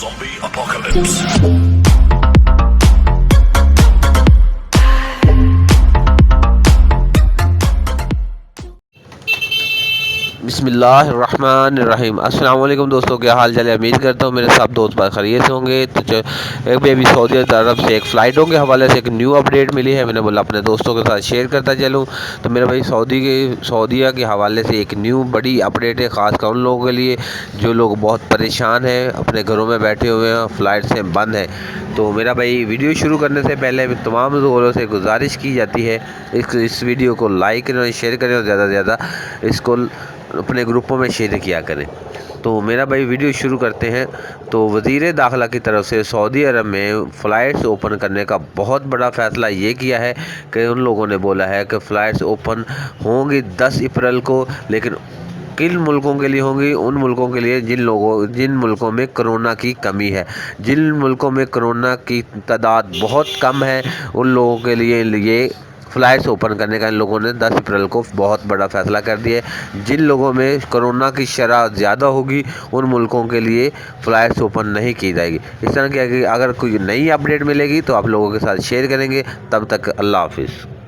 Zombie apocalypse. बिस्मिल्लाहिर्रहमानिर्रहीम। अस्सलाम वालेकुम दोस्तों, क्या हाल चाल है। उम्मीद करता हूँ मेरे सब दोस्त बात खैरियत से होंगे। तो अभी सऊदी अरब से एक फ़्लाइटों के हवाले से एक न्यू अपडेट मिली है। मैंने बोला अपने दोस्तों के साथ शेयर करता चलूँ। तो मेरा भाई सऊदीया के हवाले से एक न्यू बड़ी अपडेट है, ख़ासकर उन लोगों के लिए जो लोग बहुत परेशान हैं, अपने घरों में बैठे हुए हैं, फ़्लाइट से बंद हैं। तो मेरा भाई वीडियो शुरू करने से पहले तमाम लोगों से गुजारिश की जाती है इस वीडियो को लाइक करें, शेयर करें और ज़्यादा से ज़्यादा इसको अपने ग्रुपों में शेयर किया करें। तो मेरा भाई वीडियो शुरू करते हैं। तो वज़ीर दाखिला की तरफ से सऊदी अरब में फ़्लाइट्स ओपन करने का बहुत बड़ा फ़ैसला ये किया है कि उन लोगों ने बोला है कि फ़्लाइट्स ओपन होंगी 10 अप्रैल को, लेकिन किन मुल्कों के लिए होंगी? उन मुल्कों के लिए जिन मुल्कों में कोरोना की कमी है, जिन मुल्कों में कोरोना की तादाद बहुत कम है, उन लोगों के लिए ये फ़्लाइट्स ओपन करने का इन लोगों ने 10 अप्रैल को बहुत बड़ा फ़ैसला कर दिया है। जिन लोगों में कोरोना की शरह ज़्यादा होगी उन मुल्कों के लिए फ़्लाइट्स ओपन नहीं की जाएगी। इस तरह की अगर कोई नई अपडेट मिलेगी तो आप लोगों के साथ शेयर करेंगे। तब तक अल्लाह हाफ़िज़।